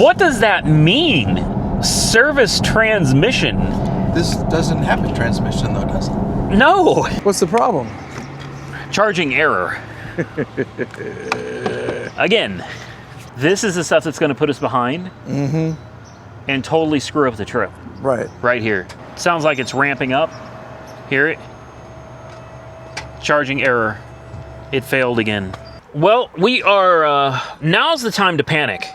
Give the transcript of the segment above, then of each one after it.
What does that mean? Service transmission. This doesn't have a transmission though, does it? No. What's the problem? Charging error. Again, this is the stuff that's going to put us behind and totally screw up the trip. Right. Right here. Sounds like it's ramping up. Hear it? Charging error. It failed again. Well, we are, now's the time to panic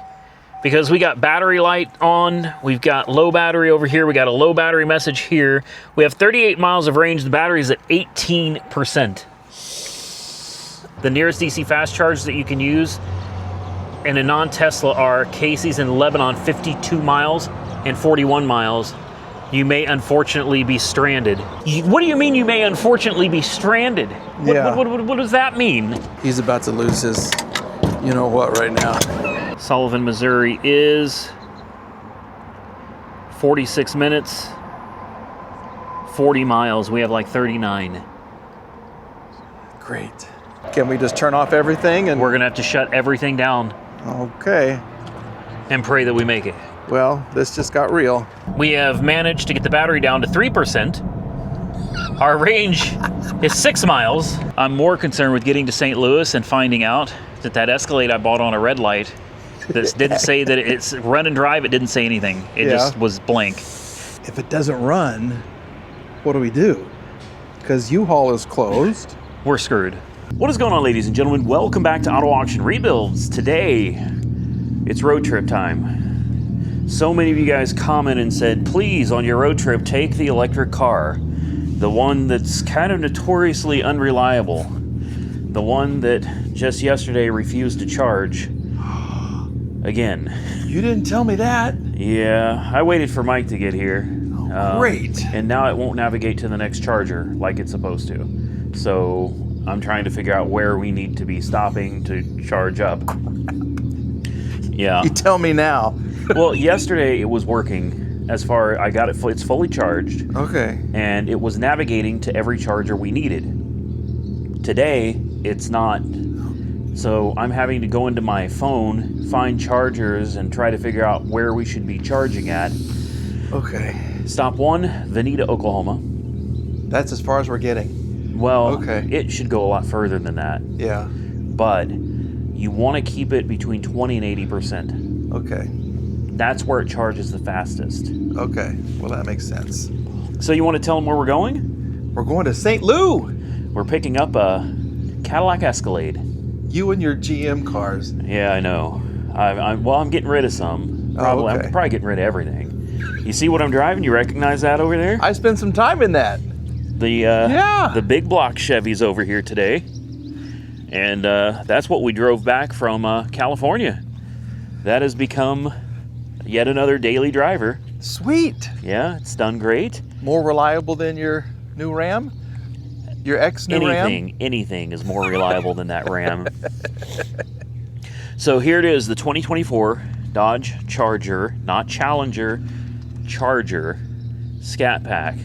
because we got battery light on. We've got low battery over here. We got a low battery message here. We have 38 miles of range. The battery's at 18%. The nearest DC fast charge that you can use in a non-Tesla are Casey's in Lebanon, 52 miles and 41 miles. You may unfortunately be stranded. What do you mean you may unfortunately be stranded? What does that mean? He's about to lose his you-know-what right now. Sullivan, Missouri is 46 minutes, 40 miles. We have like 39. Great. Can we just turn off everything? And we're gonna have to shut everything down. Okay. And pray that we make it. Well, this just got real. We have managed to get the battery down to 3%. Our range is 6 miles. I'm more concerned with getting to St. Louis and finding out that Escalade I bought on a red light that didn't say that it's run and drive. It didn't say anything. It just was blank. If it doesn't run, what do we do? Because U-Haul is closed. We're screwed. What is going on, ladies and gentlemen? Welcome back to Auto Auction Rebuilds. Today, it's road trip time. So many of you guys commented and said, please, on your road trip, take the electric car. The one that's kind of notoriously unreliable. The one that just yesterday refused to charge. Again. You didn't tell me that. Yeah, I waited for Mike to get here. Great. And now it won't navigate to the next charger like it's supposed to. So I'm trying to figure out where we need to be stopping to charge up. Yeah. You tell me now. Well, yesterday it was working as far I got it. It's fully charged. Okay. And it was navigating to every charger we needed. Today, it's not. So I'm having to go into my phone, find chargers, and try to figure out where we should be charging at. Okay. Stop 1, Veneta, Oklahoma. That's as far as we're getting. Well, okay. It should go a lot further than that. Yeah. But you want to keep it between 20 and 80%. Okay. That's where it charges the fastest. Okay. Well, that makes sense. So you want to tell them where we're going? We're going to St. Louis. We're picking up a Cadillac Escalade. You and your GM cars. Yeah, I know. I'm getting rid of some. Probably, okay. I'm probably getting rid of everything. You see what I'm driving? You recognize that over there? I spent some time in that. The big block Chevy's over here today. And that's what we drove back from California. That has become yet another daily driver. Sweet. Yeah, it's done great. More reliable than your new Ram? Your ex-new Ram? Anything is more reliable than that Ram. So here it is, the 2024 Dodge Charger, not Challenger, Charger Scat Pack.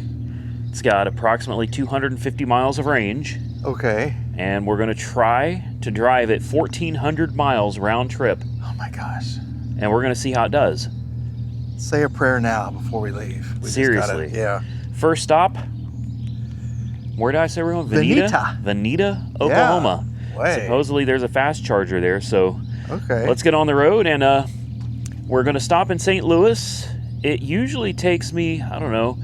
It's got approximately 250 miles of range. Okay. And we're going to try to drive it 1,400 miles round trip. Oh my gosh. And we're going to see how it does. Say a prayer now before we leave. Seriously. Yeah. First stop, where did I say we're going? Veneta, Oklahoma. Yeah. Supposedly there's a fast charger there, so okay. Let's get on the road, and we're going to stop in St. Louis. It usually takes me, I don't know,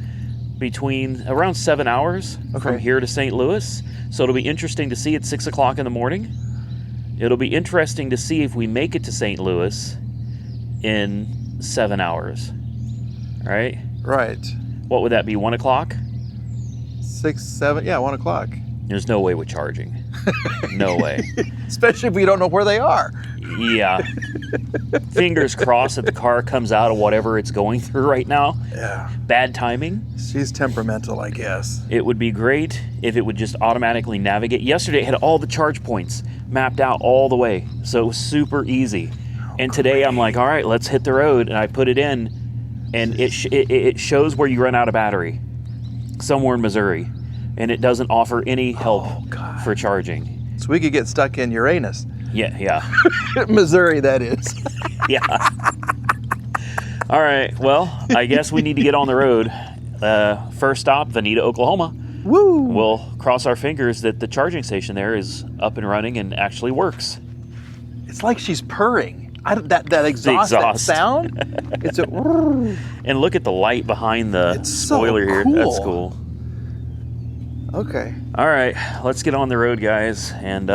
between around 7 hours from here to St. Louis. So it'll be interesting to see at 6 o'clock in the morning. It'll be interesting to see if we make it to St. Louis in 7 hours. Right? Right. What would that be, 1 o'clock? 6, 7, yeah, 1 o'clock. There's no way we're charging. No way. Especially if we don't know where they are. Yeah. Fingers crossed that the car comes out of whatever it's going through right now. Yeah. Bad timing. She's temperamental, I guess. It would be great if it would just automatically navigate. Yesterday it had all the charge points mapped out all the way. So it was super easy. And today I'm like, all right, let's hit the road. And I put it in, and it shows where you run out of battery somewhere in Missouri. And it doesn't offer any help for charging. So we could get stuck in Uranus. Yeah. Missouri, that is. Yeah. All right, well, I guess we need to get on the road. First stop, Veneta, Oklahoma. Woo! We'll cross our fingers that the charging station there is up and running and actually works. It's like she's purring. That exhaust. That sound. It's a. And look at the light behind the spoiler here. Cool. That's cool. Okay. All right, let's get on the road, guys, and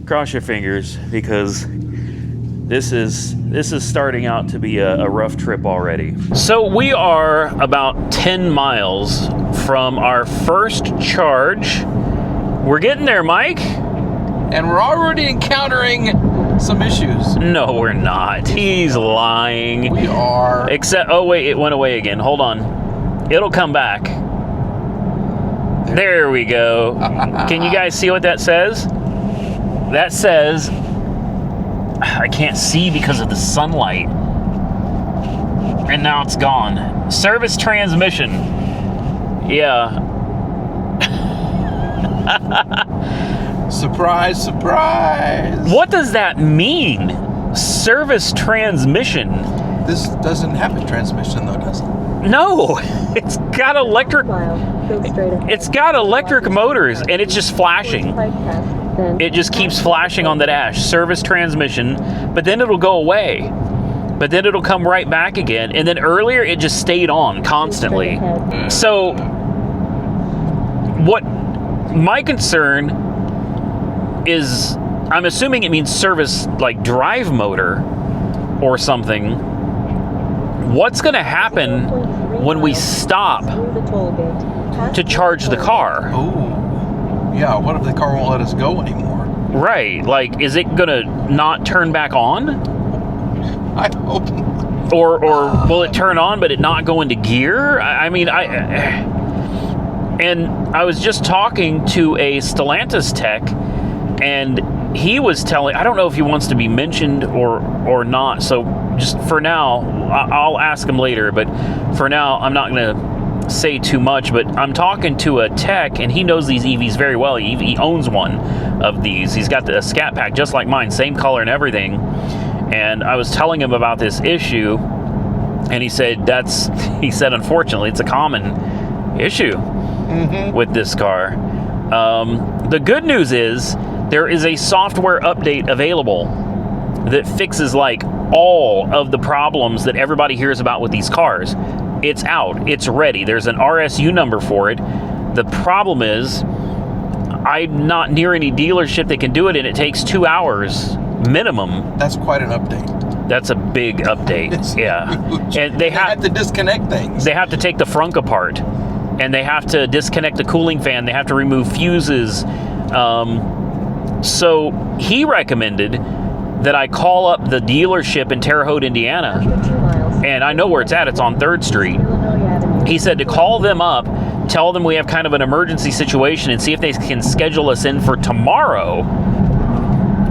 cross your fingers because this is starting out to be a rough trip already. So we are about 10 miles from our first charge. We're getting there, Mike. And we're already encountering some issues. No, we're not. He's lying. We are. Except, oh wait, it went away again. Hold on. It'll come back. There we go. Can you guys see what that says? That says, I can't see because of the sunlight. And now it's gone. Service transmission. Yeah. Surprise, surprise. What does that mean? Service transmission. This doesn't have a transmission though, does it? No, it's got electric. It's got electric motors, and it's just flashing. It just keeps flashing on the dash. Service transmission, but then it'll go away. But then it'll come right back again. And then earlier, it just stayed on constantly. So, what my concern is, I'm assuming it means service like drive motor or something. What's going to happen when we stop to charge the car? Oh, yeah. What if the car won't let us go anymore? Right. Like, is it going to not turn back on? I hope not. Or will it turn on but it not go into gear? I mean, and I was just talking to a Stellantis tech, and he was telling, I don't know if he wants to be mentioned or not, so just for now, I'll ask him later, but for now, I'm not going to say too much, but I'm talking to a tech, and he knows these EVs very well. He owns one of these. He's got the Scat pack just like mine, same color and everything, and I was telling him about this issue, and he said, unfortunately, it's a common issue with this car. The good news is, there is a software update available that fixes like all of the problems that everybody hears about with these cars. It's out. It's ready. There's an RSU number for it. The problem is I'm not near any dealership that can do it, and it takes 2 hours minimum. That's quite an update. That's a big update. It's yeah. huge. And they have to disconnect things. They have to take the frunk apart, and they have to disconnect the cooling fan. They have to remove fuses. So he recommended that I call up the dealership in Terre Haute, Indiana, and I know where it's at. It's on 3rd Street. He said to call them up, tell them we have kind of an emergency situation, and see if they can schedule us in for tomorrow.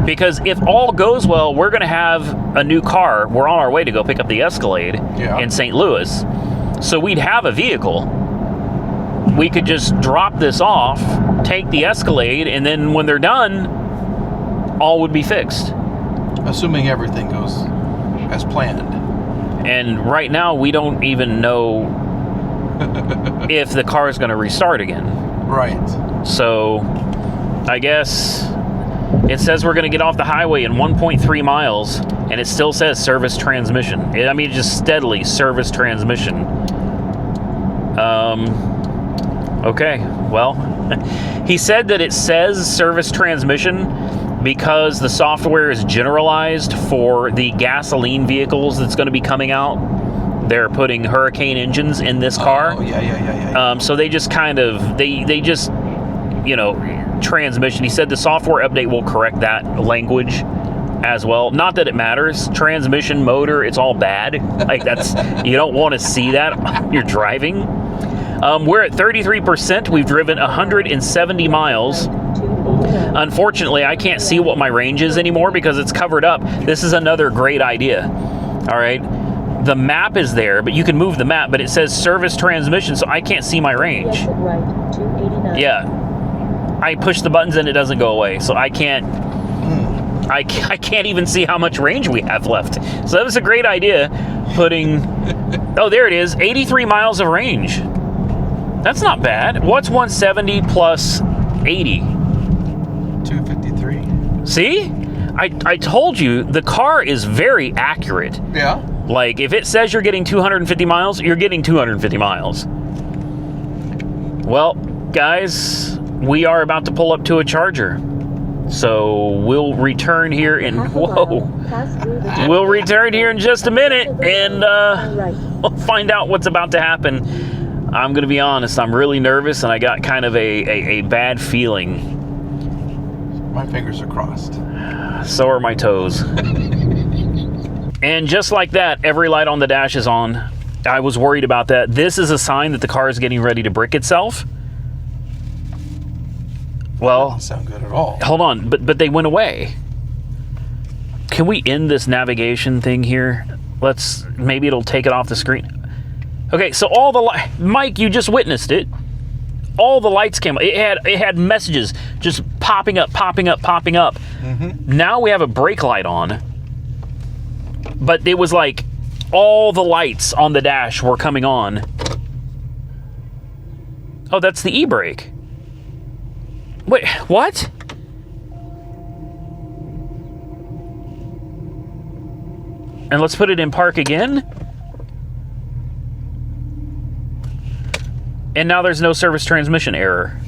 Because if all goes well, we're going to have a new car. We're on our way to go pick up the Escalade in St. Louis. So we'd have a vehicle. We could just drop this off, take the Escalade, and then when they're done, all would be fixed. Assuming everything goes as planned. And right now, we don't even know if the car is going to restart again. Right. So, I guess it says we're going to get off the highway in 1.3 miles, and it still says service transmission. I mean, just steadily service transmission. Okay, well, he said that it says service transmission because the software is generalized for the gasoline vehicles that's going to be coming out. They're putting Hurricane engines in this car. Oh, yeah. So they just kind of, they just, transmission. He said the software update will correct that language as well. Not that it matters. Transmission, motor, it's all bad. Like you don't want to see that when you're driving. We're at 33%. We've driven 170 miles. Unfortunately, I can't see what my range is anymore because it's covered up. This is another great idea. All right. The map is there, but you can move the map, but it says service transmission, so I can't see my range. Yes, right, 289. Yeah. I push the buttons and it doesn't go away, so I can't I can't even see how much range we have left. So that was a great idea. putting... Oh, there it is. 83 miles of range. That's not bad. What's 170 plus 80? 253. See? I told you, the car is very accurate. Yeah. Like, if it says you're getting 250 miles, you're getting 250 miles. Well, guys, we are about to pull up to a charger. So we'll return here in... Whoa. We'll return here in just a minute, and we'll find out what's about to happen. I'm going to be honest, I'm really nervous, and I got kind of a bad feeling. My fingers are crossed. So are my toes. And just like that, every light on the dash is on. I was worried about that. This is a sign that the car is getting ready to brick itself. Well, Doesn't sound good at all. hold on, but they went away. Can we end this navigation thing here? Maybe it'll take it off the screen. Okay, so all the Mike, you just witnessed it. All the lights came. It had messages just popping up. Mm-hmm. Now we have a brake light on, but it was like all the lights on the dash were coming on. Oh, that's the e-brake. Wait, what? And let's put it in park again. And now there's no service transmission error.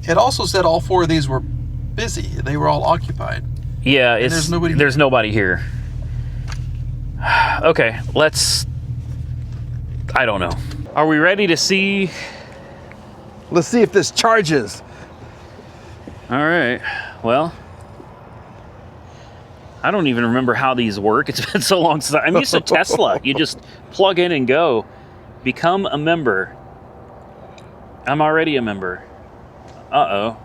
It also said all four of these were busy. They were all occupied. Yeah, And there's nobody here. Okay, I don't know. Are we ready to see? Let's see if this charges. All right, well, I don't even remember how these work. It's been so long since I'm used to Tesla. You just plug in and go. Become a member. I'm already a member. Uh-oh.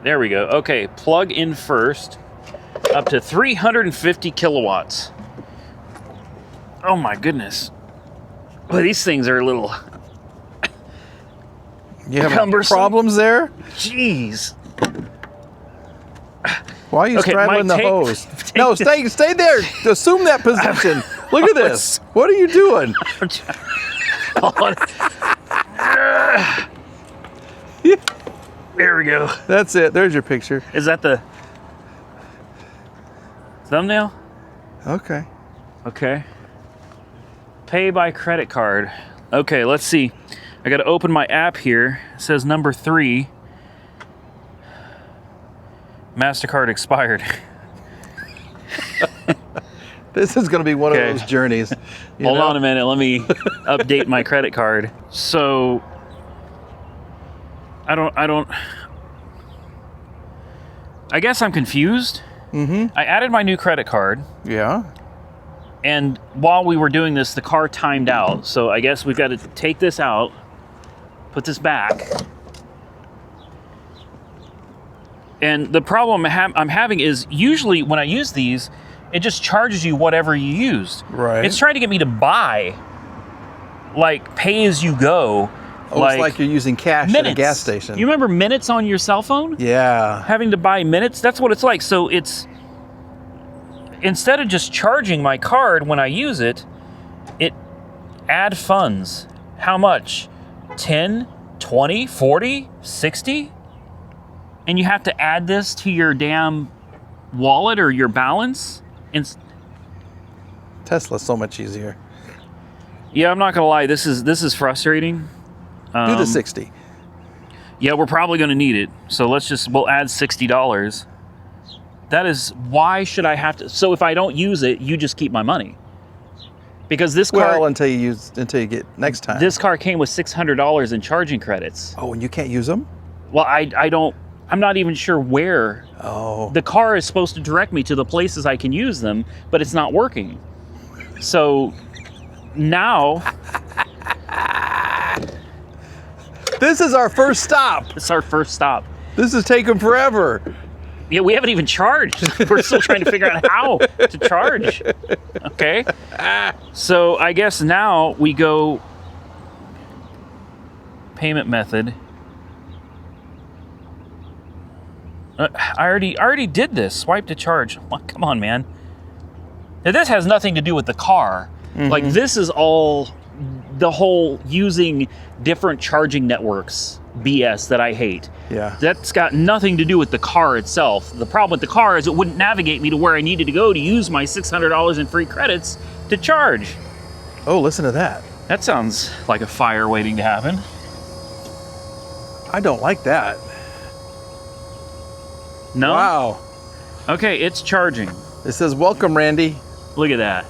There we go. Okay, plug in first. Up to 350 kilowatts. Oh my goodness. Well, these things are a little... You have cumbersome. problems there? Jeez. Why are you straddling the hose? No, stay there. Assume that position. Look at this. What are you doing? There we go. That's it. There's your picture. Is that the thumbnail? Okay. Okay. Pay by credit card. Okay, let's see. I got to open my app here. It says number 3. MasterCard expired. This is going to be one of those journeys. Hold on a minute. Let me update my credit card. So I guess I'm confused. Mm-hmm. I added my new credit card. Yeah. And while we were doing this, the car timed out. So I guess we've got to take this out, put this back. And the problem I'm having is usually when I use these, it just charges you whatever you used. Right. It's trying to get me to buy, like, pay as you go. Oh, it's like you're using cash minutes. at a gas station. You remember minutes on your cell phone? Yeah. Having to buy minutes? That's what it's like. So it's, instead of just charging my card when I use it, add funds. How much? 10, 20, 40, 60? And you have to add this to your damn wallet or your balance? Tesla's so much easier. Yeah, I'm not gonna lie. This is frustrating. Do the 60. Yeah, we're probably gonna need it. So we'll add $60. That is, why should I have to? So if I don't use it, you just keep my money. Because this car. Well, until you get next time. This car came with $600 in charging credits. Oh, and you can't use them? Well, I'm not even sure where. Oh. The car is supposed to direct me to the places I can use them, but it's not working. So now this is our first stop. it's our first stop. This is taking forever. Yeah, we haven't even charged. We're still trying to figure out how to charge. Okay. So I guess now we go payment method. I already did this. Swipe to charge. Come on, man. Now, this has nothing to do with the car. Like, this is all the whole using different charging networks BS that I hate. Yeah. That's got nothing to do with the car itself. The problem with the car is it wouldn't navigate me to where I needed to go to use my $600 in free credits to charge. Oh, listen to that. That sounds like a fire waiting to happen. I don't like that. No? Wow. Okay, it's charging. It says, welcome, Randy. Look at that.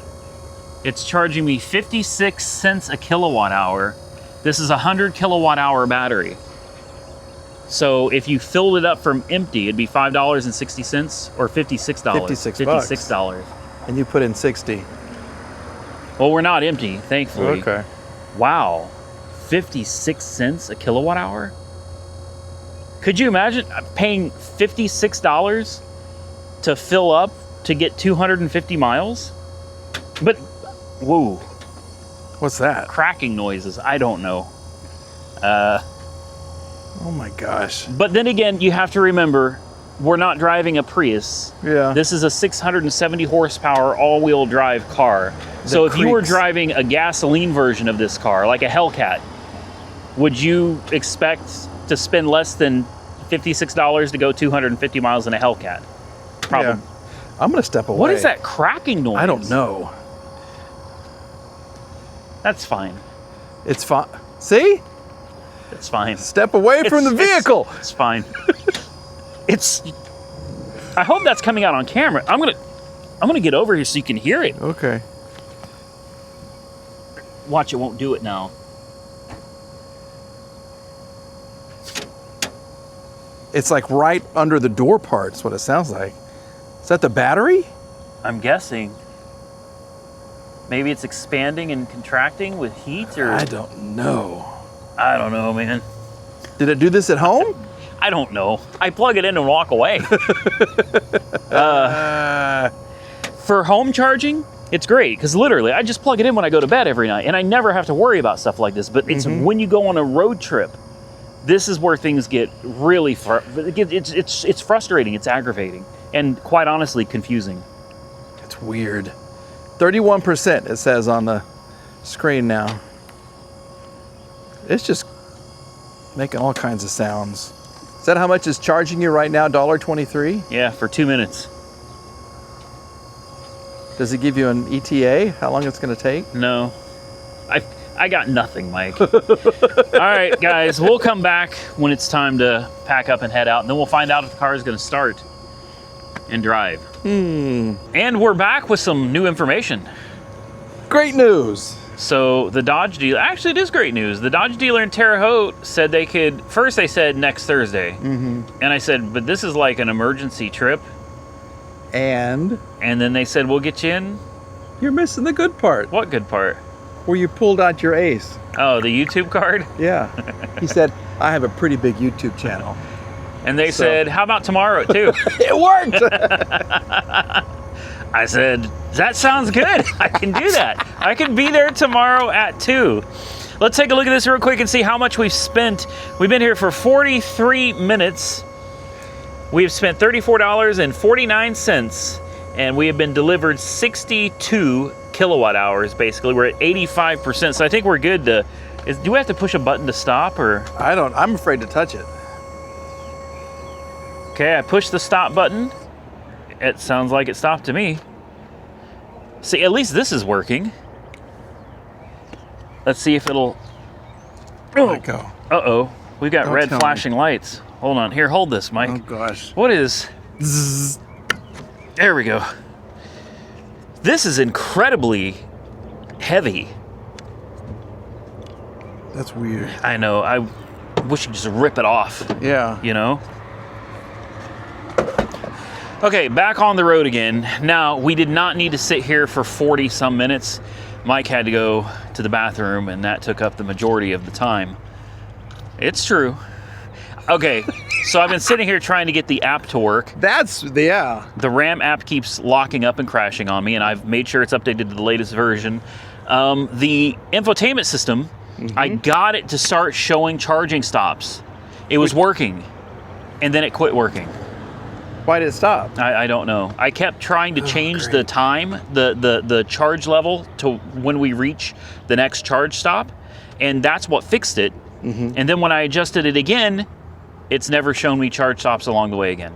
It's charging me 56 cents a kilowatt hour. This is a 100 kilowatt hour battery. So if you filled it up from empty, it'd be $5.60 or $56. $56. And you put in 60. Well, we're not empty, thankfully. Okay. Wow. 56 cents a kilowatt hour? Could you imagine paying $56 to fill up to get 250 miles? But, whoa. What's that? Cracking noises. I don't know. Oh my gosh. But then again, you have to remember, we're not driving a Prius. Yeah. This is a 670 horsepower all-wheel drive car. So if you were driving a gasoline version of this car, like a Hellcat, would you expect to spend less than $56 to go 250 miles in a Hellcat? Probably. Yeah. I'm going to step away. What is that cracking noise? I don't know. That's fine. It's fine. See? It's fine. Step away from the vehicle. It's fine. It's. I hope that's coming out on camera. I'm gonna get over here so you can hear it. Okay. Watch, it won't do it now. It's like right under the door part. That's what it sounds like. Is that the battery? I'm guessing. Maybe it's expanding and contracting with heat, or I don't know. I don't know, man. Did it do this at home? I don't know. I plug it in and walk away. For home charging, it's great because literally I just plug it in when I go to bed every night, and I never have to worry about stuff like this. But it's when you go on a road trip, this is where things get really it's frustrating, it's aggravating, and quite honestly confusing. It's weird. 31% it says on the screen now. It's just making all kinds of sounds. Is that how much it's charging you right now? $1.23? Yeah, for 2 minutes. Does it give you an ETA? How long it's going to take? No. I got nothing, Mike. All right, guys, we'll come back when it's time to pack up and head out, and then we'll find out if the car is going to start and drive. And we're back with some new information. Great news. So the Dodge dealer, actually it is great news. The Dodge dealer in Terre Haute said they could, first they said next Thursday. And I said, but this is like an emergency trip. And then they said, we'll get you in. you're missing the good part. What good part? Where you pulled out your ace. Oh, the YouTube card? Yeah. He said, I have a pretty big YouTube channel. And they said, how about tomorrow at 2? It worked! I said, that sounds good. I can do that. I can be there tomorrow at 2. Let's take a look at this real quick and see how much we've spent. We've been here for 43 minutes. We've spent $34.49, and we have been delivered 62 kilowatt hours, basically. We're at 85%, so I think we're good to... do we have to push a button to stop, or...? I'm afraid to touch it. Okay, I pushed the stop button. It sounds like it stopped to me. See, at least this is working. Let's see if it'll... Let it go. Uh-oh. We've got Don't red tell flashing lights. Hold on. Here, hold this, Mike. Oh, gosh. What is... Zzz. There we go. This is incredibly heavy. That's weird. I know. I wish you'd just rip it off. Yeah. You know? Okay, back on the road again. Now, we did not need to sit here for 40 some minutes. Mike had to go to the bathroom, and that took up the majority of the time. It's true. Okay, so I've been sitting here trying to get the app to work. Yeah. The RAM app keeps locking up and crashing on me, and I've made sure it's updated to the latest version. The infotainment system, I got it to start showing charging stops. It was working, and then it quit working. Why did it stop? I don't know. I kept trying to change the time, the charge level to when we reach the next charge stop, and that's what fixed it. And then when I adjusted it again, it's never shown me charge stops along the way again.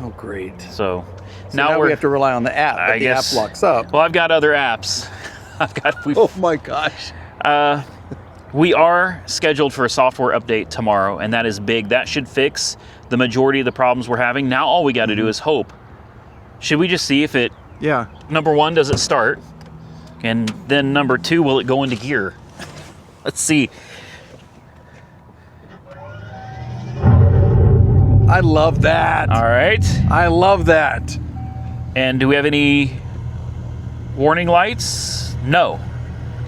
Oh, great. So now we have to rely on the app, but the app locks up. Well, I've got other apps. Oh my gosh. We are scheduled for a software update tomorrow, and that is big. That should fix the majority of the problems we're having. Now all we got to do is hope. Should we just see if it, number one, does it start? And then number two, will it go into gear? Let's see. I love that. All right. I love that. And do we have any warning lights? No.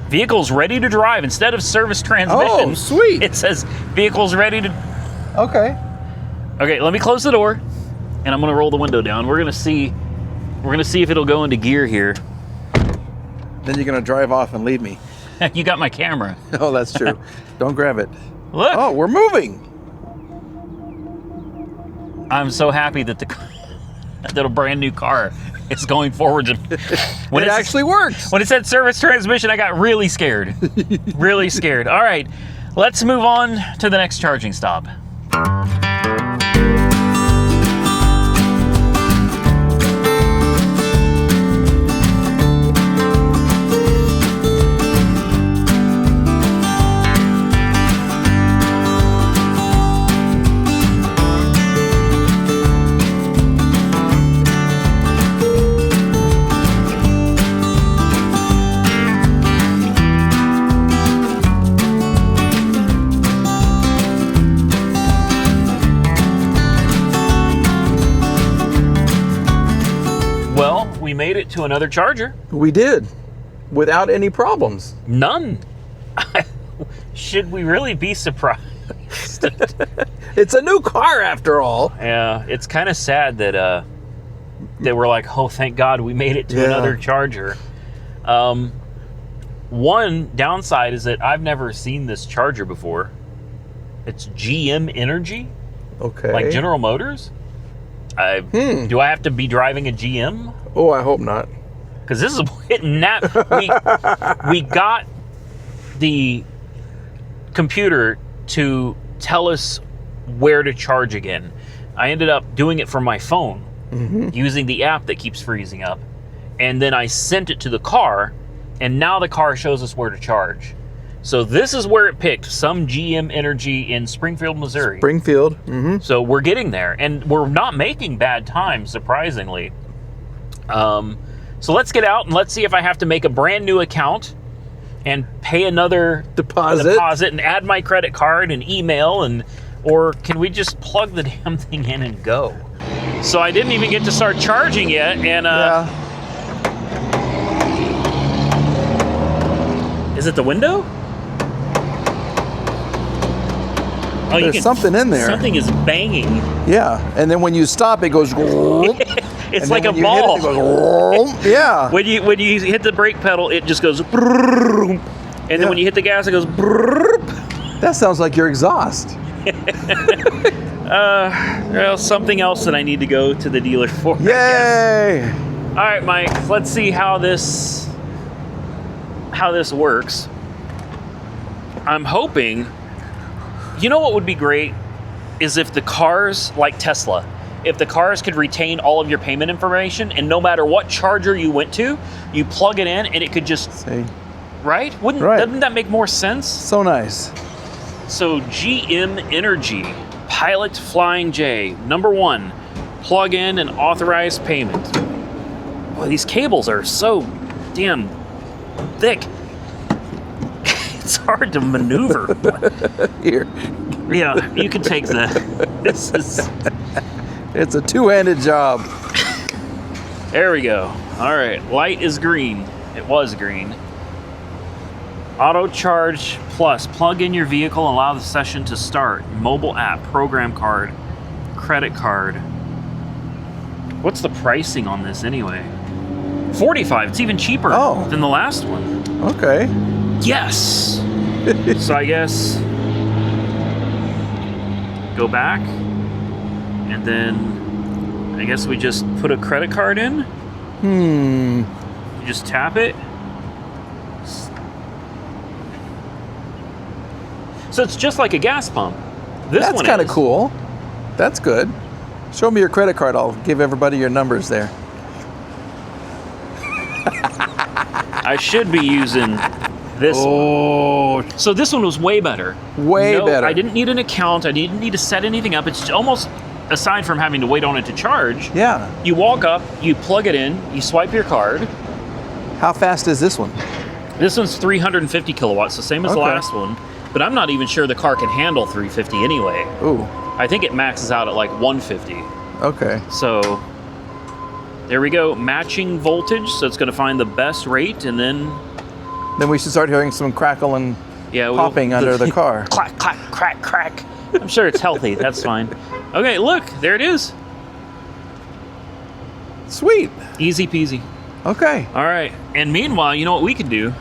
Vehicle's ready to drive. Instead of service transmission, oh, sweet. It says vehicle's ready to... Okay. Okay, let me close the door, and I'm gonna roll the window down. We're gonna see if it'll go into gear here. Then you're gonna drive off and leave me. You got my camera. Oh, that's true. Don't grab it. Look. Oh, we're moving. I'm so happy that that a brand new car is going forward. When it actually works. When it said service transmission, I got really scared. Really scared. All right, let's move on to the next charging stop. We made it to another charger. We did, without any problems. None. Should we really be surprised? It's a new car after all. Yeah, it's kind of sad that we're like, oh, thank God we made it to another charger. One downside is that I've never seen this charger before. It's GM Energy. Okay. Like General Motors. Do I have to be driving a GM? Oh, I hope not. Because this is hitting that. We got the computer to tell us where to charge again. I ended up doing it from my phone using the app that keeps freezing up. And then I sent it to the car, and now the car shows us where to charge. So this is where it picked, some GM Energy in Springfield, Missouri. Springfield. So we're getting there, and we're not making bad time, surprisingly. So let's get out and let's see if I have to make a brand new account and pay another deposit and add my credit card and email, or can we just plug the damn thing in and go? So I didn't even get to start charging yet, and is it the window? Oh, there's something in there. Something is banging. Yeah, and then when you stop, it goes. It's like a ball. It goes, yeah. When you hit the brake pedal, it just goes. And then when you hit the gas, it goes. That sounds like your exhaust. Well, something else that I need to go to the dealer for. Yay! All right, Mike. Let's see how this works. I'm hoping. You know what would be great is if the cars, like Tesla, if the cars could retain all of your payment information, and no matter what charger you went to, you plug it in and it could just, right? Doesn't that make more sense? So nice. So GM Energy, Pilot Flying J, number 1, plug in and authorize payment. Boy, these cables are so damn thick. It's hard to maneuver. Here. Yeah, you can take that. This is... It's a two-handed job. There we go. All right, light is green. It was green. Auto Charge Plus. Plug in your vehicle and allow the session to start. Mobile app, program card, credit card. What's the pricing on this anyway? $45. It's even cheaper than the last one. Okay. Yes. So I guess go back and then I guess we just put a credit card in. You just tap it. So it's just like a gas pump. That's kind of cool. That's good. Show me your credit card. I'll give everybody your numbers there. I should be using this one. So this one was way better. Way better. I didn't need an account. I didn't need to set anything up. It's almost, aside from having to wait on it to charge. Yeah. You walk up, you plug it in, you swipe your card. How fast is this one? This one's 350 kilowatts, the same as the last one. But I'm not even sure the car can handle 350 anyway. Ooh. I think it maxes out at like 150. Okay. So there we go, matching voltage. So it's going to find the best rate, and then we should start hearing some crackle and yeah, popping under the car. Clack, clack, crack, crack. I'm sure it's healthy. That's fine. Okay, look, there it is. Sweet. Easy peasy. Okay. All right. And meanwhile, you know what we could do?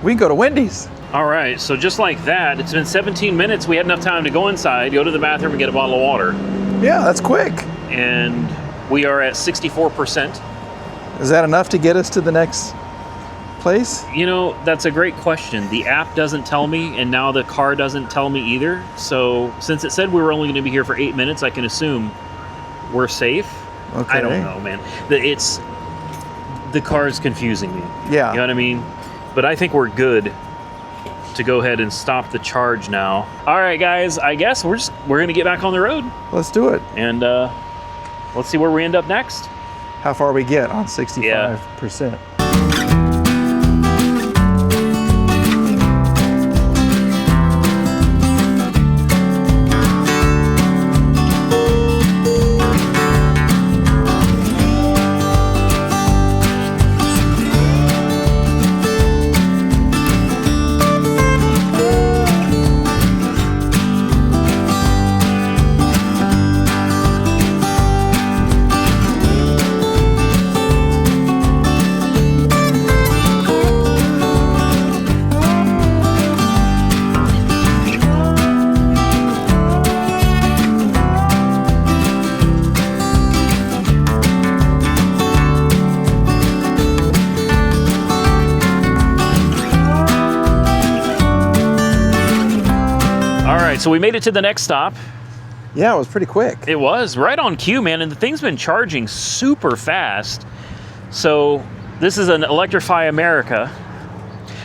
We can go to Wendy's. All right. So just like that, it's been 17 minutes. We had enough time to go inside, go to the bathroom, and get a bottle of water. Yeah, that's quick. And we are at 64%. Is that enough to get us to the next place? You know, that's a great question. The app doesn't tell me, and now the car doesn't tell me either. So since it said we were only going to be here for 8 minutes, I can assume we're safe. Okay. I don't know, man. The car is confusing me. Yeah. You know what I mean? But I think we're good to go ahead and stop the charge now. All right, guys. I guess we're going to get back on the road. Let's do it. And let's see where we end up next. How far we get on 65%. So we made it to the next stop. Yeah, it was pretty quick. It was right on cue, man, and the thing's been charging super fast. So this is an Electrify America.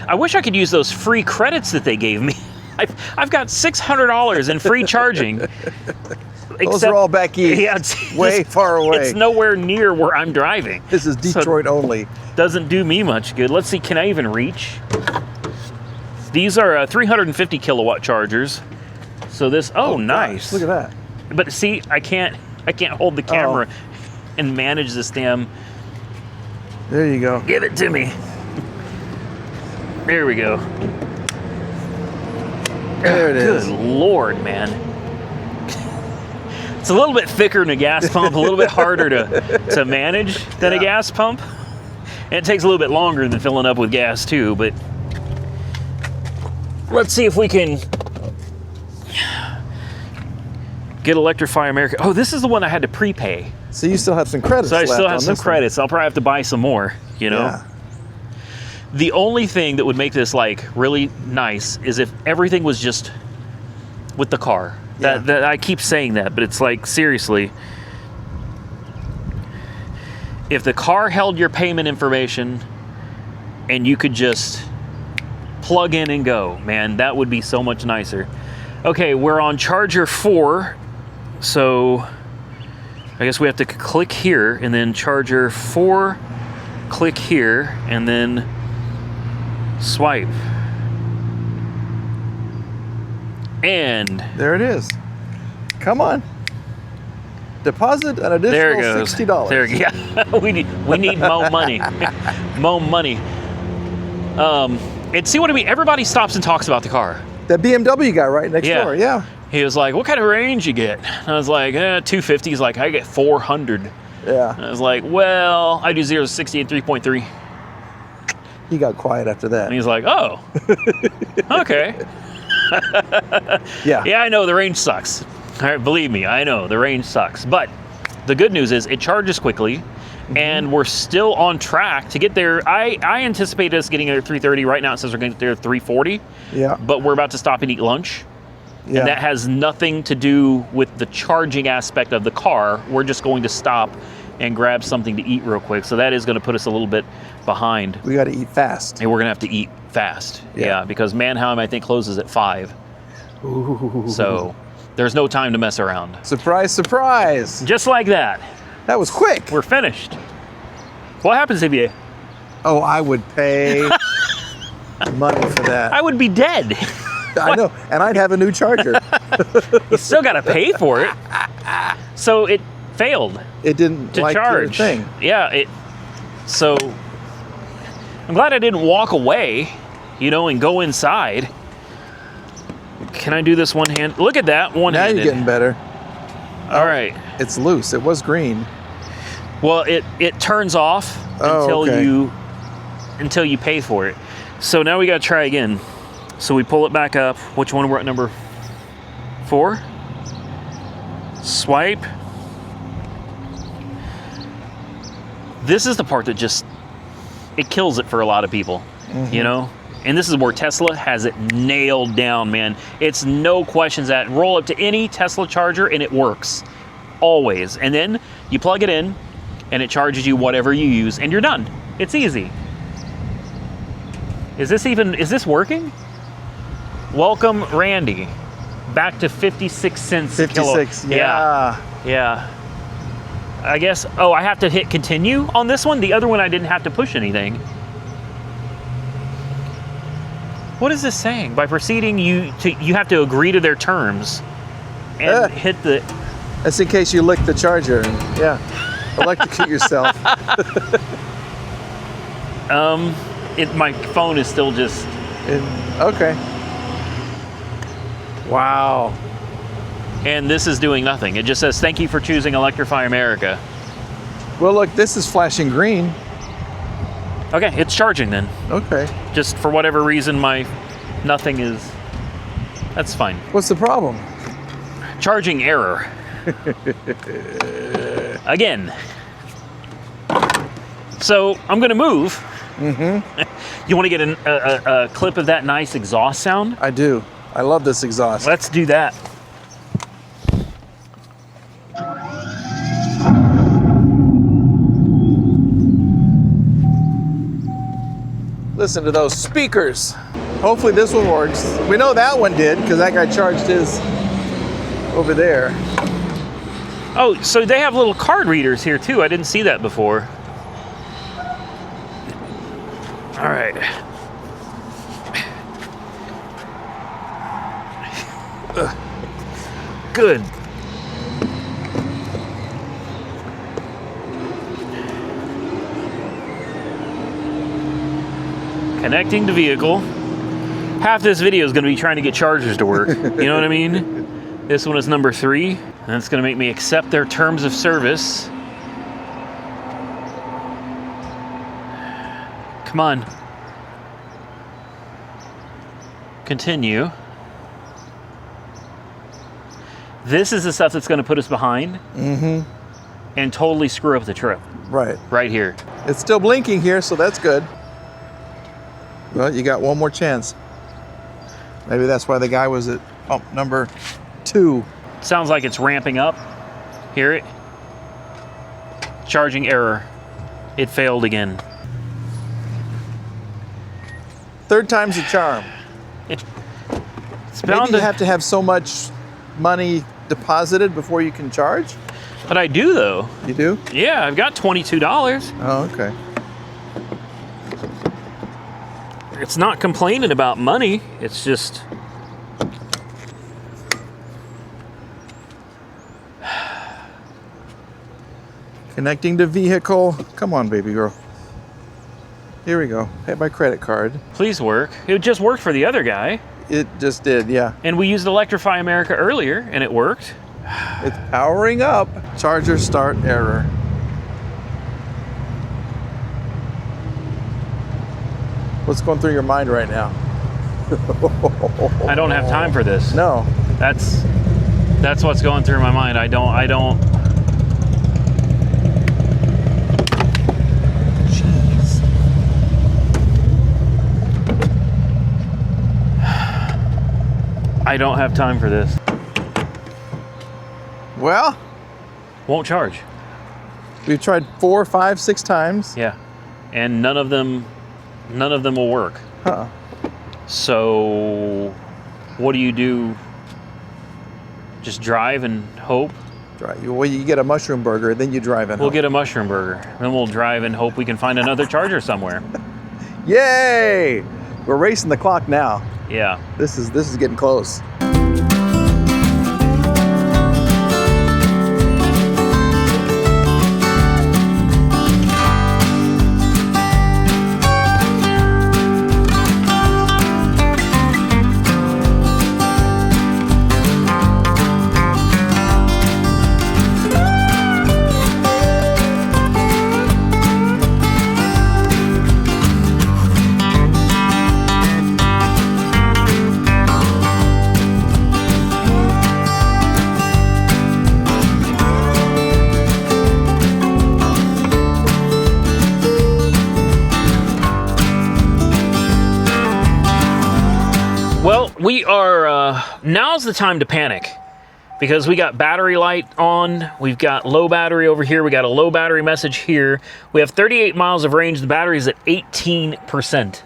I wish I could use those free credits that they gave me. I've got $600 in free charging. Those are all back east. Yeah, way far away. It's nowhere near where I'm driving. This is Detroit only. Doesn't do me much good. Let's see, can I even reach? These are 350 kilowatt chargers. So this, nice. Gosh, look at that. But see, I can't hold the camera and manage this damn. There you go. Give it to me. There we go. There it is. Good Lord, man. It's a little bit thicker than a gas pump, a little bit harder to manage than a gas pump. And it takes a little bit longer than filling up with gas too, but let's see if we can get Electrify America. Oh, this is the one I had to prepay. So you still have some credits So I left still have on some this credits. I'll probably have to buy some more, you know? Yeah. The only thing that would make this like really nice is if everything was just with the car. Yeah. That I keep saying that, but it's like, seriously. If the car held your payment information and you could just plug in and go, man, that would be so much nicer. Okay, we're on charger 4. So I guess we have to click here and then charger 4, click here and then swipe. And there it is. Come on. Deposit an there it additional goes. $60. There, yeah. we need more money. More money. And see what I mean? Everybody stops and talks about the car. That BMW guy right next door, yeah. He was like, what kind of range you get? And I was like, 250. He's like, I get 400. Yeah. And I was like, well, I do 0 to 60 in 3.3. He got quiet after that. And he's like, oh, okay. Yeah. Yeah, I know the range sucks. All right, believe me, I know the range sucks. But the good news is it charges quickly, and we're still on track to get there. I anticipate us getting there at 3:30. Right now it says we're going to get there at 3:40. Yeah. But we're about to stop and eat lunch. Yeah. And that has nothing to do with the charging aspect of the car. We're just going to stop and grab something to eat real quick. So that is going to put us a little bit behind. We got to eat fast. And we're going to have to eat fast. Yeah, because Mannheim, I think, closes at 5. Ooh. So there's no time to mess around. Surprise, surprise. Just like that, That was quick. we're finished. What happens if you... Oh, I would pay money for that. I would be dead. I know, and I'd have a new charger. You still got to pay for it. So it failed It didn't to like charge. your thing. Yeah, so I'm glad I didn't walk away, and go inside. Can I do this one hand? Look at that, Now one-handed. you're getting better. All right. It's loose. It was green. Well, it turns off Oh, okay. until you pay for it. So now we got to try again. So we pull it back up. Which one? We're at number 4. Swipe. This is the part that it kills it for a lot of people, And this is where Tesla has it nailed down, man. It's no questions that. Roll up to any Tesla charger and it works. Always. And then you plug it in and it charges you whatever you use and you're done. It's easy. Is this working? Welcome, Randy. Back to 56 cents a kilo. 56, yeah. Yeah. I guess, I have to hit continue on this one? The other one I didn't have to push anything. What is this saying? By proceeding, you have to agree to their terms and hit the... That's in case you lick the charger. And, electrocute yourself. My phone is still just... Okay. Wow. And this is doing nothing. It just says, thank you for choosing Electrify America. Well, look, this is flashing green. Okay, it's charging then. Okay. Just for whatever reason, my nothing is... That's fine. What's the problem? Charging error. Again. So I'm going to move. Mm-hmm. You want to get a clip of that nice exhaust sound? I do. I love this exhaust. Let's do that. Listen to those speakers. Hopefully this one works. We know that one did because that guy charged his over there. Oh, so they have little card readers here too. I didn't see that before. All right. Good. Connecting to vehicle. Half this video is going to be trying to get chargers to work. You know what I mean? This one is number 3. And it's going to make me accept their terms of service. Come on. Continue. This is the stuff that's going to put us behind and totally screw up the trip. Right. Right here. It's still blinking here, so that's good. Well, you got one more chance. Maybe that's why the guy was at pump number 2. Sounds like it's ramping up. Hear it? Charging error. It failed again. Third time's a charm. It's Maybe bound you have to have so much money deposited before you can charge? But I do though. You do? Yeah, I've got $22. Oh, okay. It's not complaining about money. It's just... Connecting to vehicle. Come on, baby girl. Here we go. Pay by credit card. Please work. It just worked for the other guy. It just did, yeah. And we used Electrify America earlier, and it worked. It's powering up. Charger start error. What's going through your mind right now? I don't have time for this. No. That's what's going through my mind. I don't I don't have time for this. Well, Won't charge. we've tried 4, 5, 6 times. Yeah. And none of them will work. Huh. So what do you do? Just drive and hope? Well, you get a mushroom burger, then you drive in. We'll get a mushroom burger. Then we'll drive and hope we can find another charger somewhere. Yay! We're racing the clock now. Yeah. This is getting close. Well, we are, now's the time to panic because we got battery light on, we've got low battery over here, we got a low battery message here. We have 38 miles of range, the battery's at 18%.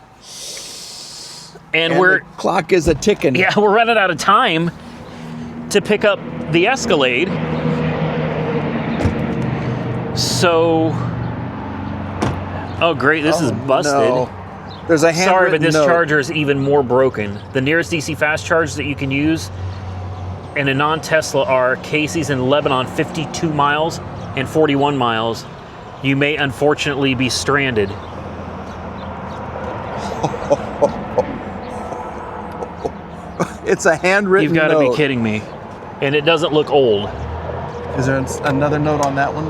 And The clock is a ticking. yeah, we're running out of time to pick up the Escalade. So, oh great, this is busted. No. There's a handwritten Sorry, but this note. charger is even more broken. The nearest DC fast charge that you can use in a non-Tesla are Casey's in Lebanon, 52 miles and 41 miles. You may unfortunately be stranded. It's a handwritten You've got to note. be kidding me. And it doesn't look old. Is there another note on that one?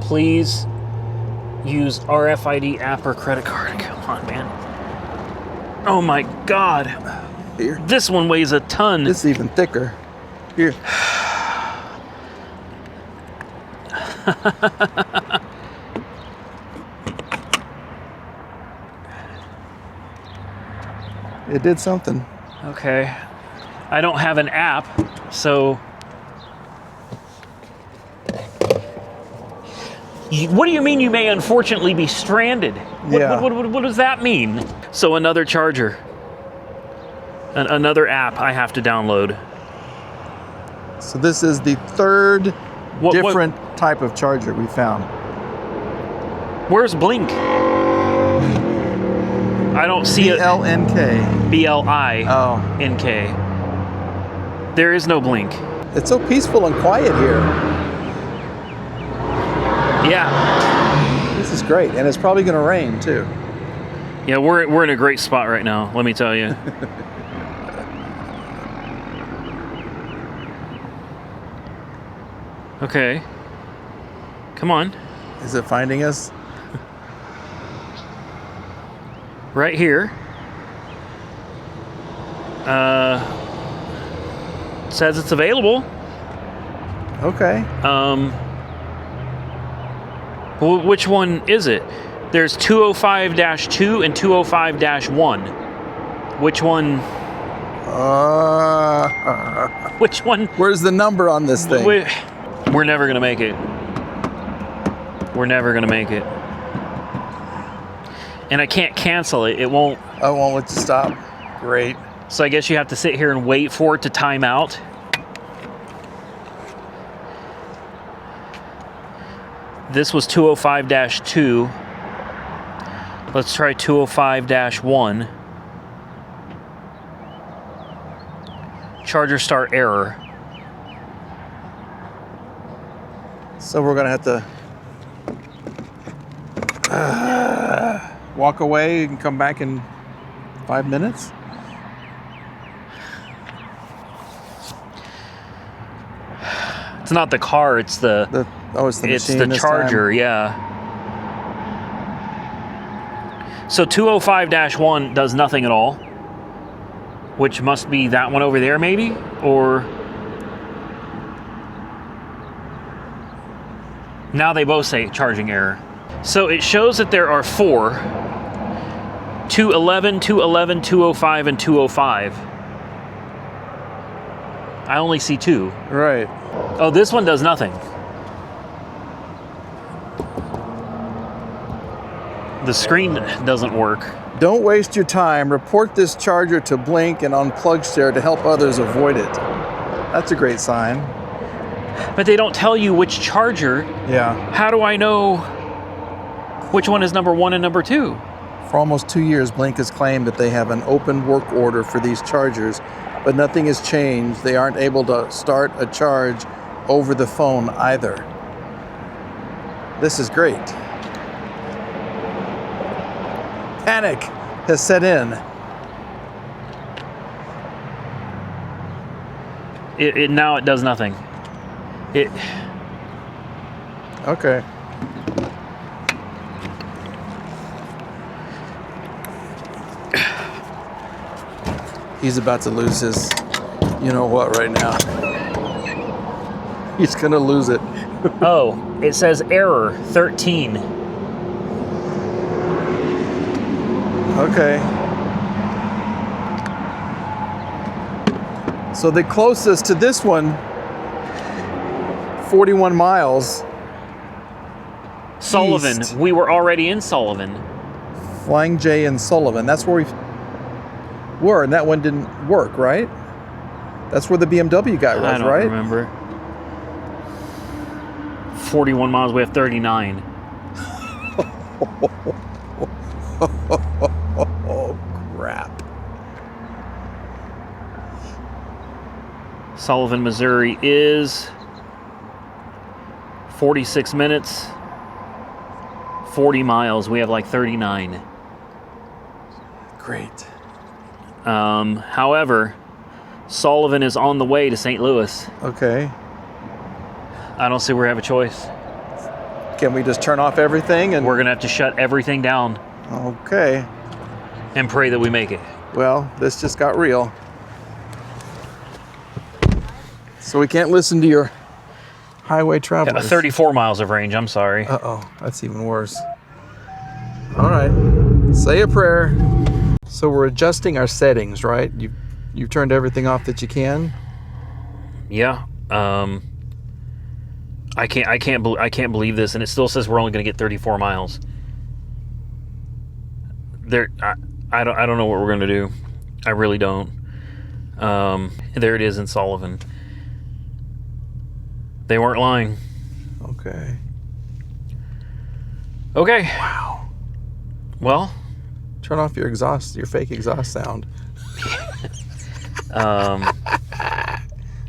Please use RFID app or credit card. Come on, man. Oh my God. Here. This one weighs a ton. This is even thicker. Here. It did something. Okay. I don't have an app, so... What do you mean you may unfortunately be stranded? Yeah. What does that mean? So another charger. Another app I have to download. So this is the third What- different type of charger we found. Where's Blink? I don't see it. BLNK. BLINK. Oh, There is no Blink. it's so peaceful and quiet here. Yeah. This is great, and it's probably going to rain too. Yeah, we're in a great spot right now, let me tell you. Okay. Come on. Is it finding us? Right here. Says it's available. Okay. Well, which one is it? There's 205-2 and 205-1. Which one? Which one? Where's the number on this thing? We're never gonna make it. We're never gonna make it. And I can't cancel it. It won't. I won't let you stop. Great. So I guess you have to sit here and wait for it to time out. This was 205-2. Let's try 205-1. Charger start error. So we're gonna have to walk away and come back in 5 minutes. It's not the car, it's the It's the it's machine the this charger, time. yeah. So 205-1 does nothing at all, which must be that one over there maybe, or now they both say charging error. So it shows that there are 4. 211, 211, 205, and 205. I only see 2. Right. Oh, this one does nothing. The screen doesn't work. Don't waste your time. Report this charger to Blink and Unplug Share to help others avoid it. That's a great sign. But they don't tell you which charger. Yeah. How do I know which one is number 1 and number 2? For almost 2 years, Blink has claimed that they have an open work order for these chargers, but nothing has changed. They aren't able to start a charge over the phone either. This is great. Panic has set in. Now it does nothing. Okay. He's about to lose his you-know-what right now. He's going to lose it. Oh, it says error 13. Okay. So the closest to this one, 41 miles. Sullivan. East. We were already in Sullivan. Flying J and Sullivan. That's where we were, and that one didn't work, right? That's where the BMW guy was, I don't right? remember. 41 miles. We have 39. Oh, crap. Sullivan, Missouri is 46 minutes. 40 miles. We have like 39. Great. However, Sullivan is on the way to St. Louis. Okay. I don't see where we have a choice. Can we just turn off everything and... We're going to have to shut everything down Okay. and pray that we make it. Well, this just got real. So we can't listen to your highway travelers. 34 miles of range, I'm sorry. Uh-oh, that's even worse. All right, say a prayer. So we're adjusting our settings, right? You've turned everything off that you can? Yeah. I can't believe this, and it still says we're only going to get 34 miles. I don't know what we're going to do. I really don't. There it is in Sullivan. They weren't lying. Okay. Okay. Wow. Well, turn off your exhaust, your fake exhaust sound.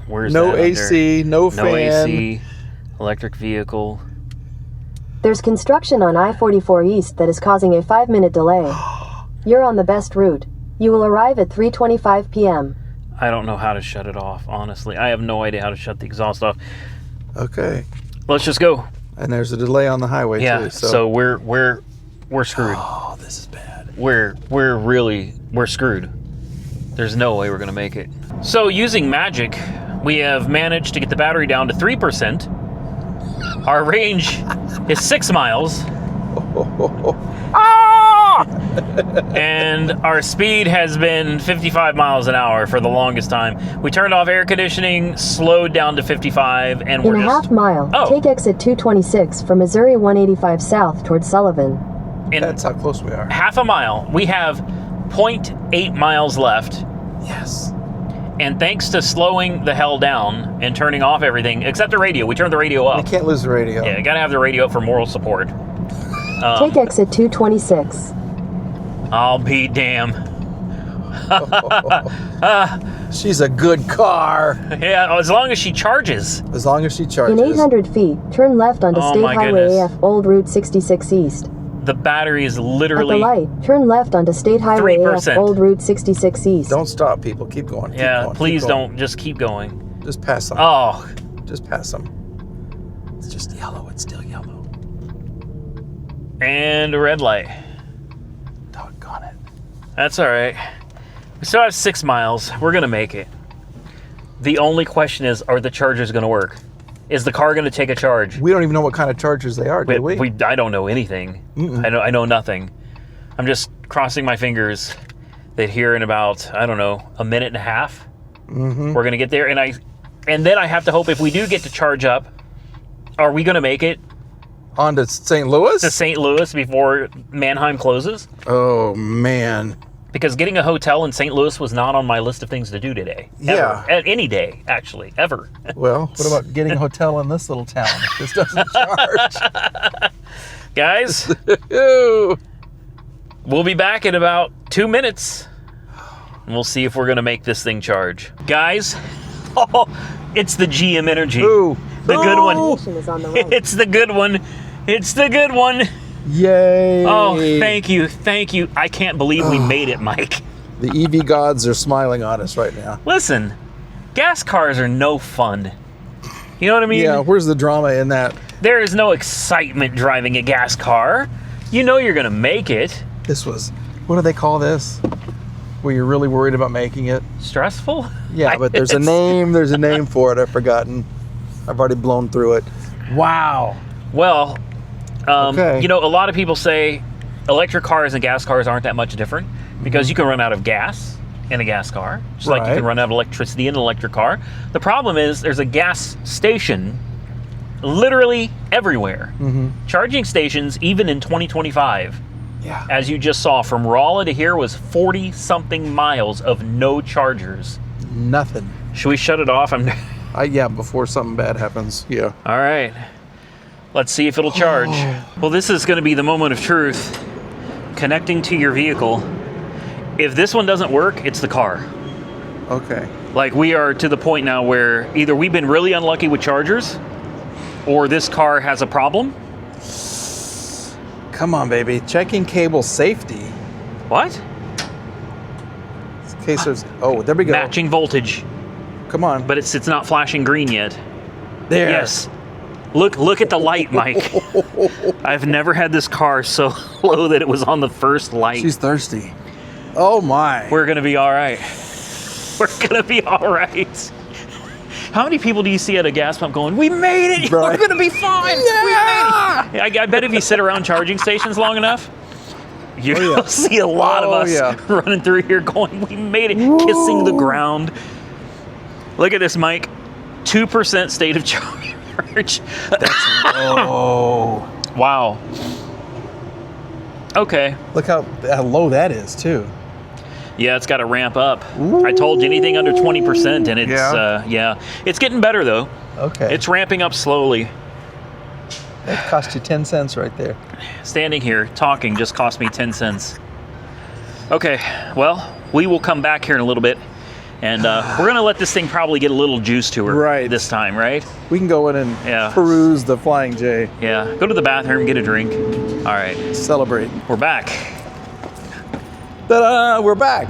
Where's no that AC, no fan. No AC, electric vehicle. There's construction on I-44 East that is causing a 5-minute delay. You're on the best route. You will arrive at 3:25 p.m. I don't know how to shut it off, honestly. I have no idea how to shut the exhaust off. Okay. Let's just go. And there's a delay on the highway too. So we're screwed. Oh, this is bad. We're screwed. There's no way we're gonna make it. So using magic, we have managed to get the battery down to 3%. Our range is 6 miles. And our speed has been 55 miles an hour for the longest time. We turned off air conditioning, slowed down to 55, and we're In a half mile, take exit 226 from Missouri 185 south towards Sullivan. That's how close we are. Half a mile. We have 0.8 miles left. Yes. And thanks to slowing the hell down and turning off everything, except the radio. We turned the radio up. We can't lose the radio. Yeah, you gotta have the radio up for moral support. Take exit 226. I'll be damned. She's a good car. Yeah, as long as she charges. As long as she charges. In 800 feet, turn left onto State Highway AF Old Route 66 East. The battery is literally... At the light, turn left onto State Highway 3%. AF Old Route 66 East. Don't stop, people. Keep going. Keep Yeah, going, please keep going. don't. Just keep going. Just pass them. Oh. Just pass them. It's just yellow. It's still yellow. And a red light. Doggone it. That's all right. We still have 6 miles. We're going to make it. The only question is, are the chargers going to work? Is the car going to take a charge? We don't even know what kind of chargers they are, do we? I don't know anything. I know nothing. I'm just crossing my fingers that here in about, I don't know, a minute and a half, we're going to get there. And then I have to hope if we do get to charge up, are we going to make it On to St. Louis? to St. Louis before Mannheim closes? Oh, man. Because getting a hotel in St. Louis was not on my list of things to do today. Yeah. Ever. At any day, actually. Ever. Well, what about getting a hotel in this little town? This doesn't charge. Guys, Ew. we'll be back in about 2 minutes. And we'll see if we're going to make this thing charge. Guys, it's the GM Energy. Ooh. The good one. Station is on the right. It's the good one. It's the good one. Yay. Oh, thank you. Thank you. I can't believe we made it, Mike. The EV gods are smiling on us right now. Listen, gas cars are no fun. You know what I mean? Yeah, where's the drama in that? There is no excitement driving a gas car. You know you're going to make it. This was, what do they call this? Where you're really worried about making it? Stressful? Yeah, but there's a name for it. I've forgotten. I've already blown through it. Wow. Well, Okay. you know, a lot of people say electric cars and gas cars aren't that much different because you can run out of gas in a gas car, just like you Right. can run out of electricity in an electric car. The problem is there's a gas station literally everywhere. Charging stations, even in 2025, Yeah. as you just saw, from Rolla to here was 40-something miles of no chargers. Nothing. Should we shut it off? Yeah, before something bad happens. Yeah. All right. Let's see if it'll charge. Well, this is going to be the moment of truth. Connecting to your vehicle. If this one doesn't work, it's the car. Okay. Like, we are to the point now where either we've been really unlucky with chargers, or this car has a problem. Come on, baby. Checking cable safety. What? In case there's. Oh, there we go. Matching voltage, Come on. but it's not flashing green yet. There. Yes. Look at the light, Mike. I've never had this car so low that it was on the first light. She's thirsty. Oh my. We're gonna be all right. We're gonna be all right. How many people do you see at a gas pump going, "We made it. Right. We're gonna be fine. Yeah. We made it." I bet if you sit around charging stations long enough, you'll Oh, yeah. see a lot of Oh, us yeah. running through here going, "We made it," kissing the ground. Look at this, Mike. 2% state of charge. Oh. Wow. Okay. Look how low that is too. Yeah, it's got to ramp up. I told you anything under 20%, and it's Yeah. it's getting better though. Okay. It's ramping up slowly. That cost you 10 cents right there. Standing here talking just cost me 10 cents. Okay, well, we will come back here in a little bit, and we're gonna let this thing probably get a little juice to her Right. this time, right? We can go in and Yeah. peruse the Flying J. Yeah. Go to the bathroom, get a drink. All right, Celebrate. we're back. Ta-da! We're back.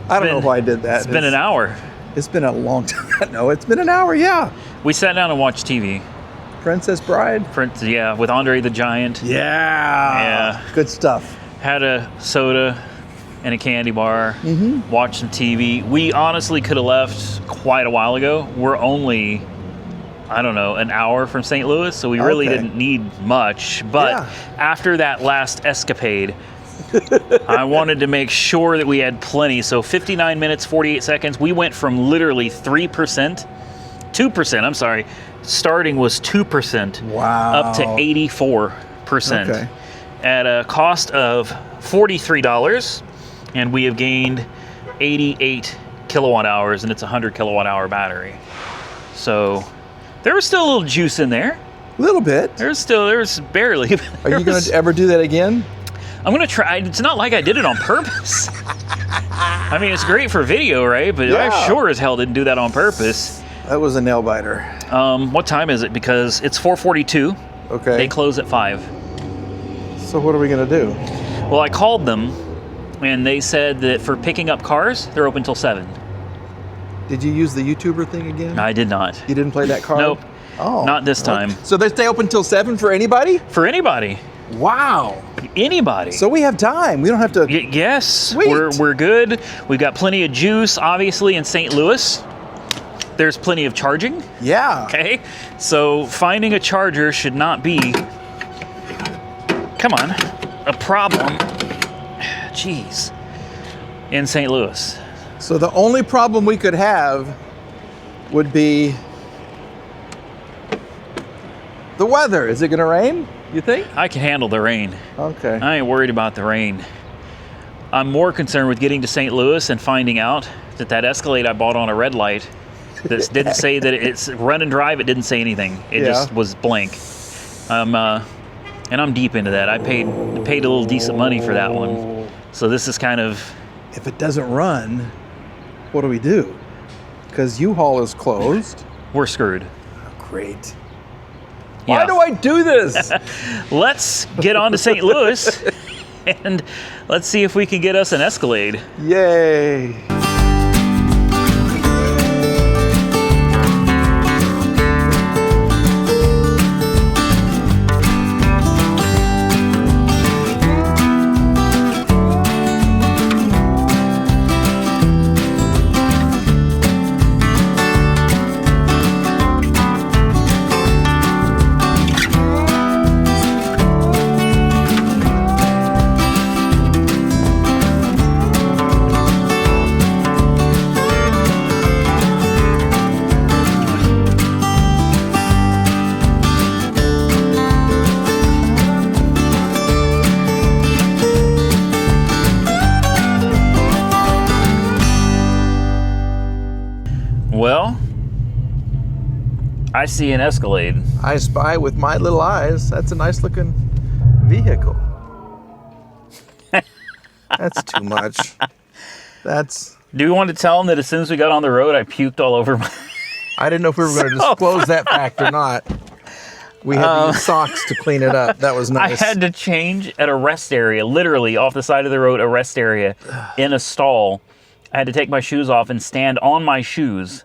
I don't know been- why I did that. It's been an hour. It's been a long time. No, it's been an hour. Yeah. We sat down and watched TV. Princess Bride. Yeah, with Andre the Giant. Yeah. Yeah. Good stuff. Had a soda and a candy bar. Watched some TV. We honestly could have left quite a while ago. We're only, I don't know, an hour from St. Louis, so we really Okay. didn't need much. But Yeah. after that last escapade, I wanted to make sure that we had plenty. So 59 minutes, 48 seconds. We went from literally 2%, I'm sorry. Starting was 2%. Wow. Up to 84%. Okay. At a cost of $43, and we have gained 88 kilowatt hours, and it's a 100 kilowatt hour battery. So there was still a little juice in there. A little bit. There's barely. Are you going to ever do that again? I'm going to try. It's not like I did it on purpose. I mean, it's great for video, right? But Yeah. I sure as hell didn't do that on purpose. That was a nail biter. What time is it? Because it's 4:42. Okay. They close at 5. So what are we going to do? Well, I called them, and they said that for picking up cars, they're open till 7. Did you use the YouTuber thing again? I did not. You didn't play that card? Nope. Oh. Not this time. So they stay open till 7 for anybody? For anybody. Wow. Anybody. So we have time. We don't have to. Yes, Sweet. we're good. We've got plenty of juice, obviously, in St. Louis. There's plenty of charging, Yeah. okay? So finding a charger should not be, come on, a problem. Jeez. In St. Louis. So the only problem we could have would be the weather. Is it going to rain, you think? I can handle the rain. Okay. I ain't worried about the rain. I'm more concerned with getting to St. Louis and finding out that that Escalade I bought on a red light that didn't say that it's run and drive. It didn't say anything. It just was blank. And I'm deep into that. I paid a little decent money for that one. So this is kind of... If it doesn't run, what do we do? Because U-Haul is closed. We're screwed. Oh, great. Yeah. Why do I do this? Let's get on to St. Louis and let's see if we can get us an Escalade. Yay. Well, I see an Escalade. I spy with my little eyes. That's a nice looking vehicle. That's too much. That's... Do we want to tell them that as soon as we got on the road, I puked all over my... I didn't know if we were going to disclose that fact or not. We had to use socks to clean it up. That was nice. I had to change at a rest area, literally off the side of the road, a rest area in a stall. I had to take my shoes off and stand on my shoes,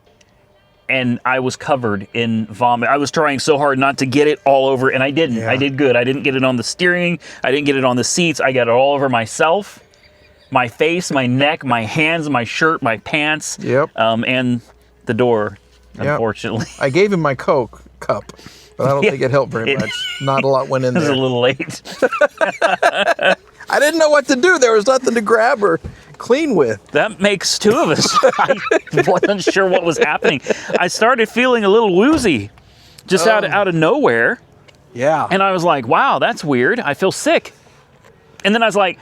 and I was covered in vomit. I was trying so hard not to get it all over, and I didn't. Yeah. I did good. I didn't get it on the steering. I didn't get it on the seats. I got it all over myself, my face, my neck, my hands, my shirt, my pants, and the door, unfortunately. I gave him my Coke cup, but I don't think it helped very much. Not a lot went in It was there. a little late. I didn't know what to do. There was nothing to grab or clean with. That makes two of us. I wasn't sure what was happening. I started feeling a little woozy just out of nowhere. Yeah. And I was like, wow, that's weird. I feel sick. And then I was like,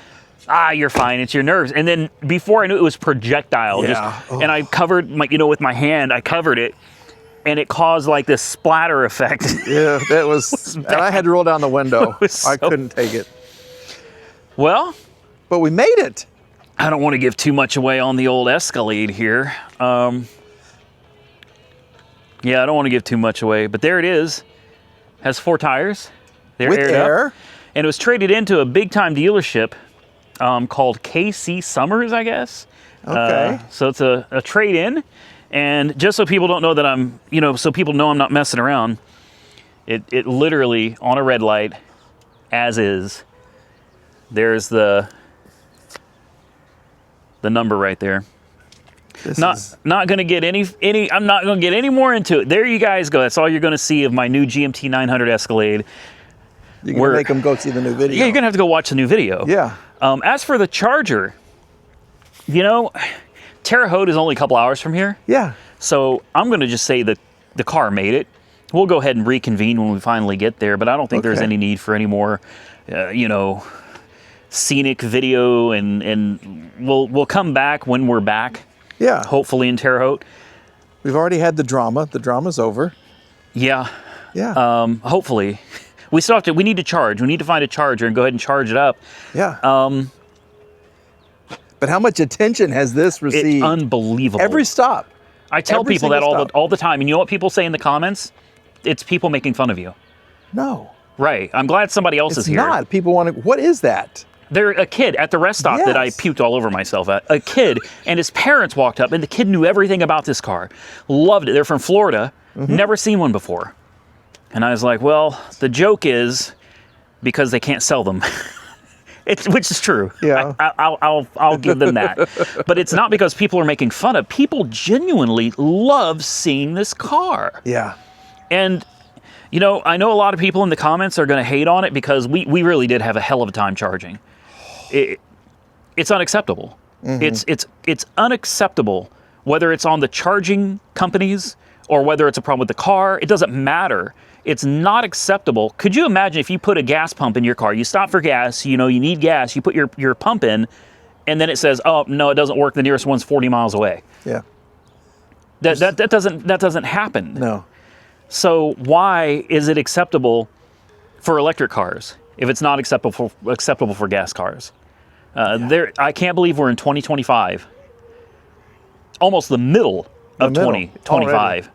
you're fine. It's your nerves. And then before I knew it was projectile. Yeah. And I covered my, with my hand, I covered it. And it caused like this splatter effect. Yeah, that was, and I had to roll down the window. I couldn't take it. Well, but we made it. I don't want to give too much away on the old Escalade here. Yeah, I don't want to give too much away, but there it is. Has 4 tires. They're with aired air. up. And it was traded into a big-time dealership called KC Summers, I guess. Okay. So it's a trade-in. And just so people don't know that I'm, so people know I'm not messing around, it literally, on a red light, as is, there's the number right there. Not going to get any. I'm not going to get any more into it. There you guys go. That's all you're going to see of my new GMT 900 Escalade. You're going to make them go see the new video. Yeah, you're going to have to go watch the new video. Yeah. As for the charger, Terre Haute is only a couple hours from here. Yeah. So I'm going to just say that the car made it. We'll go ahead and reconvene when we finally get there, but I don't think there's any need for any more, scenic video, and we'll come back when we're back. Yeah. Hopefully in Terre Haute. We've already had the drama. The drama's over. Yeah. Yeah. Hopefully. We need to charge. We need to find a charger and go ahead and charge it up. Yeah. But how much attention has this received? It's unbelievable. Every stop. I tell people that all the time. And you know what people say in the comments? It's people making fun of you. No. Right. I'm glad somebody else is here. It's not. People want to... What is that? They're a kid at the rest stop that I puked all over myself at. A kid, and his parents walked up, and the kid knew everything about this car. Loved it. They're from Florida. Never seen one before. And I was like, well, the joke is because they can't sell them. Which is true. Yeah. I'll give them that. But it's not because people are making fun of. People genuinely love seeing this car. Yeah. And, I know a lot of people in the comments are going to hate on it because we really did have a hell of a time charging. It it's unacceptable. It's unacceptable, whether it's on the charging companies or whether it's a problem with the car. It doesn't matter. It's not acceptable. Could you imagine if you put a gas pump in your car, you stop for gas, you need gas, you put your pump in, and then it says, oh, no, it doesn't work. The nearest one's 40 miles away. Yeah. That doesn't happen. No. So why is it acceptable for electric cars if it's not acceptable for gas cars? I can't believe we're in 2025, almost the middle of 2025,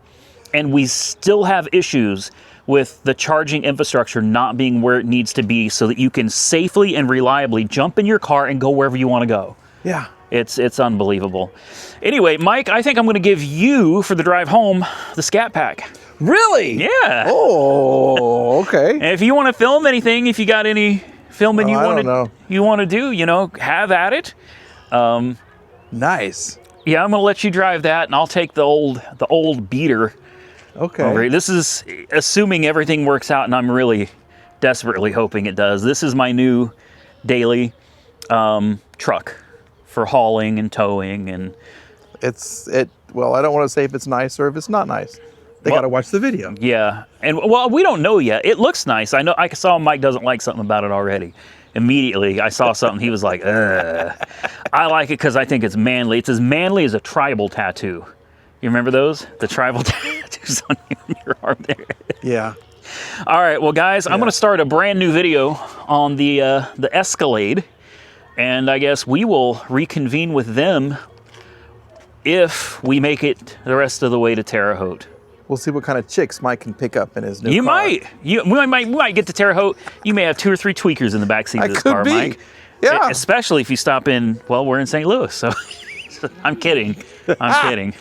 and we still have issues with the charging infrastructure not being where it needs to be so that you can safely and reliably jump in your car and go wherever you want to go. Yeah. It's unbelievable. Anyway, Mike, I think I'm going to give you, for the drive home, the Scat Pack. Really? Yeah. Oh, okay. And if you want to film anything, if you got any filming you want to do, have at it. Nice. Yeah, I'm going to let you drive that, and I'll take the old beater. Okay. Over here. This is assuming everything works out, and I'm really desperately hoping it does. This is my new daily truck for hauling and towing, and well, I don't want to say if it's nice or if it's not nice. They got to watch the video. Yeah, and well, we don't know yet. It looks nice. I know. I saw Mike doesn't like something about it already. Immediately, I saw something. He was like, "Ugh." I like it because I think it's manly. It's as manly as a tribal tattoo. You remember those? The tribal tattoos on your arm there. Yeah. All right, well, guys, I'm going to start a brand new video on the Escalade, and I guess we will reconvene with them if we make it the rest of the way to Terre Haute. We'll see what kind of chicks Mike can pick up in his new car. You might. We might get to Terre Haute. You may have 2 or 3 tweakers in the backseat of this car, Mike. Yeah. Especially if you stop in, well, we're in St. Louis, so I'm kidding. I'm kidding.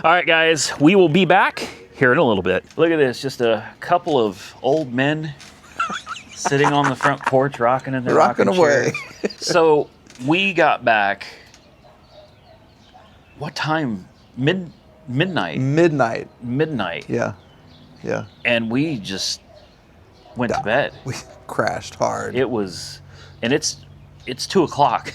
All right, guys, we will be back here in a little bit. Look at this, just a couple of old men sitting on the front porch rocking in their rocking away. So we got back, what time? Midnight. Midnight. Yeah. Yeah. And we just went to bed. We crashed hard. It was, and it's 2 o'clock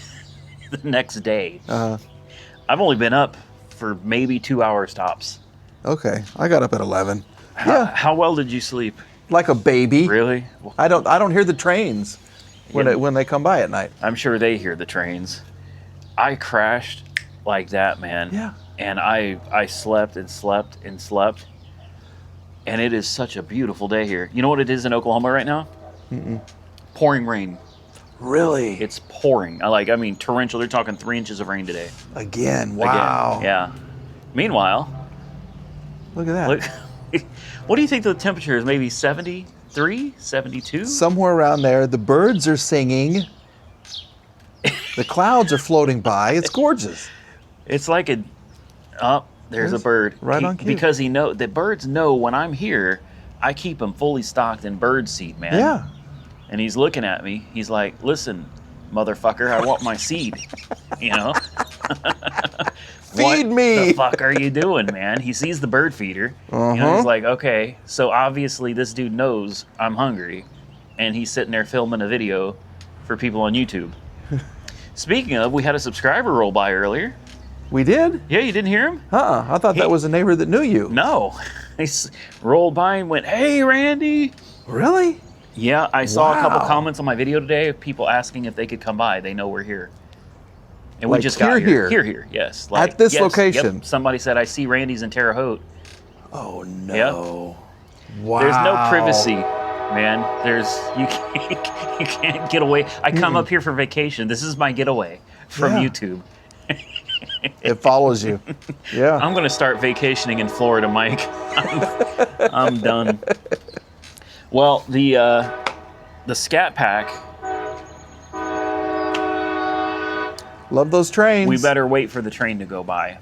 the next day. I've only been up for maybe 2 hours tops. Okay, I got up at 11. How well did you sleep? Like a baby. Really? I don't hear the trains when they come by at night. I'm sure they hear the trains. I crashed like that, man. Yeah. And I slept and slept and slept. And it is such a beautiful day here. You know what it is in Oklahoma right now? Pouring rain. Really? It's pouring. I mean, torrential. They're talking 3 inches of rain today. Again. Wow. Again. Yeah. Meanwhile, look at that. Look, what do you think the temperature is? Maybe 73, 72? Somewhere around there. The birds are singing. The clouds are floating by. It's gorgeous. It's like there's a bird. Right on cue. Because the birds know when I'm here, I keep them fully stocked in bird seed, man. Yeah. And he's looking at me. He's like, listen, motherfucker, I want my seed. You know? Feed me. What the fuck are you doing, man? He sees the bird feeder. He's like, okay, so obviously this dude knows I'm hungry. And he's sitting there filming a video for people on YouTube. Speaking of, we had a subscriber roll by earlier. We did? Yeah, you didn't hear him? I thought that was a neighbor that knew you. No. He rolled by and went, hey, Randy. Really? Yeah, I saw a couple comments on my video today of people asking if they could come by. They know we're here. And we just got here. Here, yes. At this location? Yep. Somebody said, I see Randy's in Terre Haute. Oh, no. Yep. Wow. There's no privacy, man. You can't get away. I come up here for vacation. This is my getaway from YouTube. It follows you. Yeah. I'm going to start vacationing in Florida, Mike. I'm done. Well, the Scat Pack. Love those trains. We better wait for the train to go by.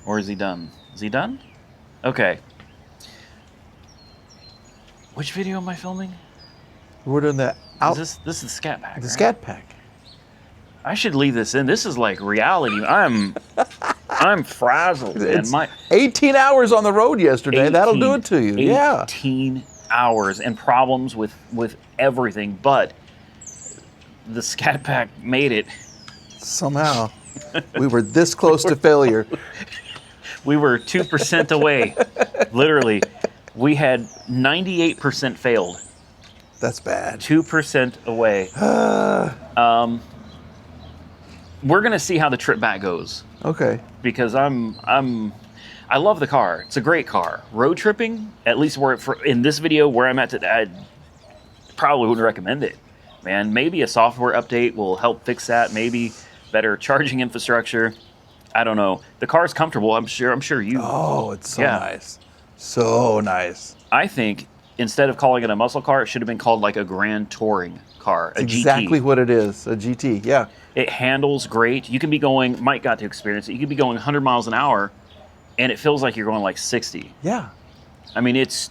Or is he done? Is he done? Okay. Which video am I filming? We're doing the This is the Scat Pack. The right? Scat Pack. I should leave this in. This is like reality. I'm frazzled. It's 18 hours on the road yesterday. That'll do it to you. 18 hours and problems with everything. But the Scat Pack made it. Somehow, we were this close to failure. We were 2% away. Literally, we had 98% failed. That's bad. 2% away. We're gonna see how the trip back goes. Okay. Because I love the car. It's a great car. Road tripping, at least in this video where I'm at today, I probably wouldn't recommend it. Man, maybe a software update will help fix that. Maybe better charging infrastructure. I don't know. The car's comfortable. I'm sure you. Oh, it's so nice. So nice. I think instead of calling it a muscle car, it should have been called like a Grand Touring car, a GT. Exactly what it is, a GT. Yeah. It handles great. You can be going. Mike got to experience it. You could be going 100 miles an hour, and it feels like you're going like 60. Yeah. I mean, it's.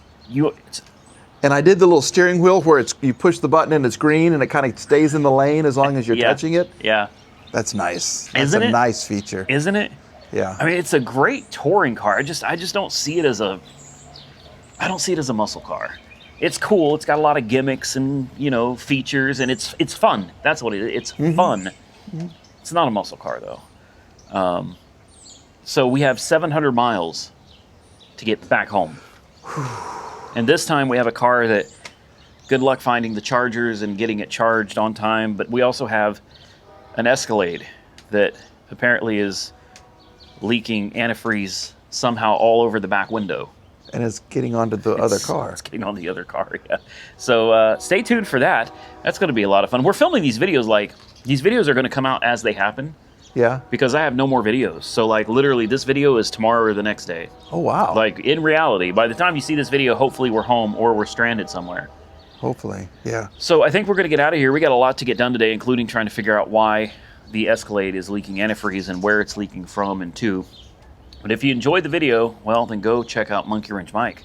And I did the little steering wheel where you push the button and it's green and it kind of stays in the lane as long as you're touching it. Yeah. That's nice. That's Isn't a it? nice feature. Isn't it? Yeah. I mean, it's a great touring car. I just don't see it as a. I don't see it as a muscle car. It's cool. It's got a lot of gimmicks and features, and it's fun. That's what it is. It's fun. Mm-hmm. It's not a muscle car though. So we have 700 miles to get back home. And this time we have a car that, good luck finding the chargers and getting it charged on time, but we also have an Escalade that apparently is leaking antifreeze somehow all over the back window. And it's getting onto the other car. It's getting on the other car, yeah. So stay tuned for that. That's going to be a lot of fun. We're filming these videos these videos are going to come out as they happen. Yeah. Because I have no more videos. So literally this video is tomorrow or the next day. Oh, wow. In reality, by the time you see this video, hopefully we're home or we're stranded somewhere. Hopefully, yeah. So I think we're going to get out of here. We got a lot to get done today, including trying to figure out why the Escalade is leaking antifreeze and where it's leaking from and to. But if you enjoyed the video, well, then go check out Monkey Wrench Mike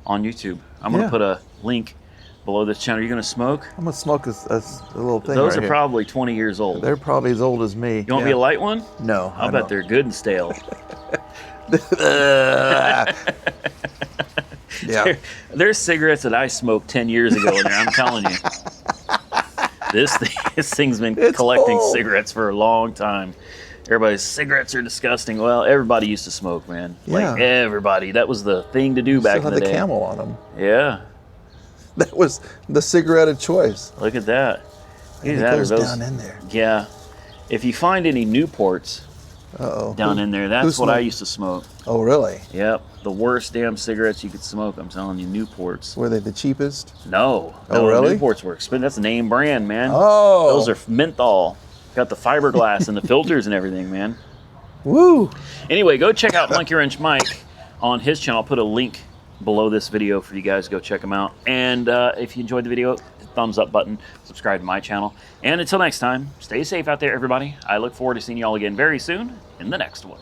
on YouTube. I'm going to put a link below this channel. Are you going to smoke? I'm going to smoke a little thing. Those right are here. probably 20 years old. They're probably as old as me. You want me a light one? No. I'll bet they're good and stale. Yeah. There's cigarettes that I smoked 10 years ago in there, I'm telling you. This thing's been collecting cigarettes for a long time. Everybody's cigarettes are disgusting. Well, everybody used to smoke, man. Yeah. Like everybody. That was the thing to do back in the day. Still had the Camel on them. Yeah. That was the cigarette of choice. Look at that. And it goes down in there. Yeah. If you find any Newports down in there, that's what I used to smoke. Oh, really? Yep. The worst damn cigarettes you could smoke, I'm telling you, Newports. Were they the cheapest? No. Oh, really? Newports were expensive. That's a name brand, man. Oh. Those are menthol. Got the fiberglass and the filters and everything, man. Woo. Anyway, go check out Monkey Wrench Mike on his channel. I'll put a link below this video for you guys to go check him out. And if you enjoyed the video, thumbs up button, subscribe to my channel. And until next time, stay safe out there, everybody. I look forward to seeing you all again very soon in the next one.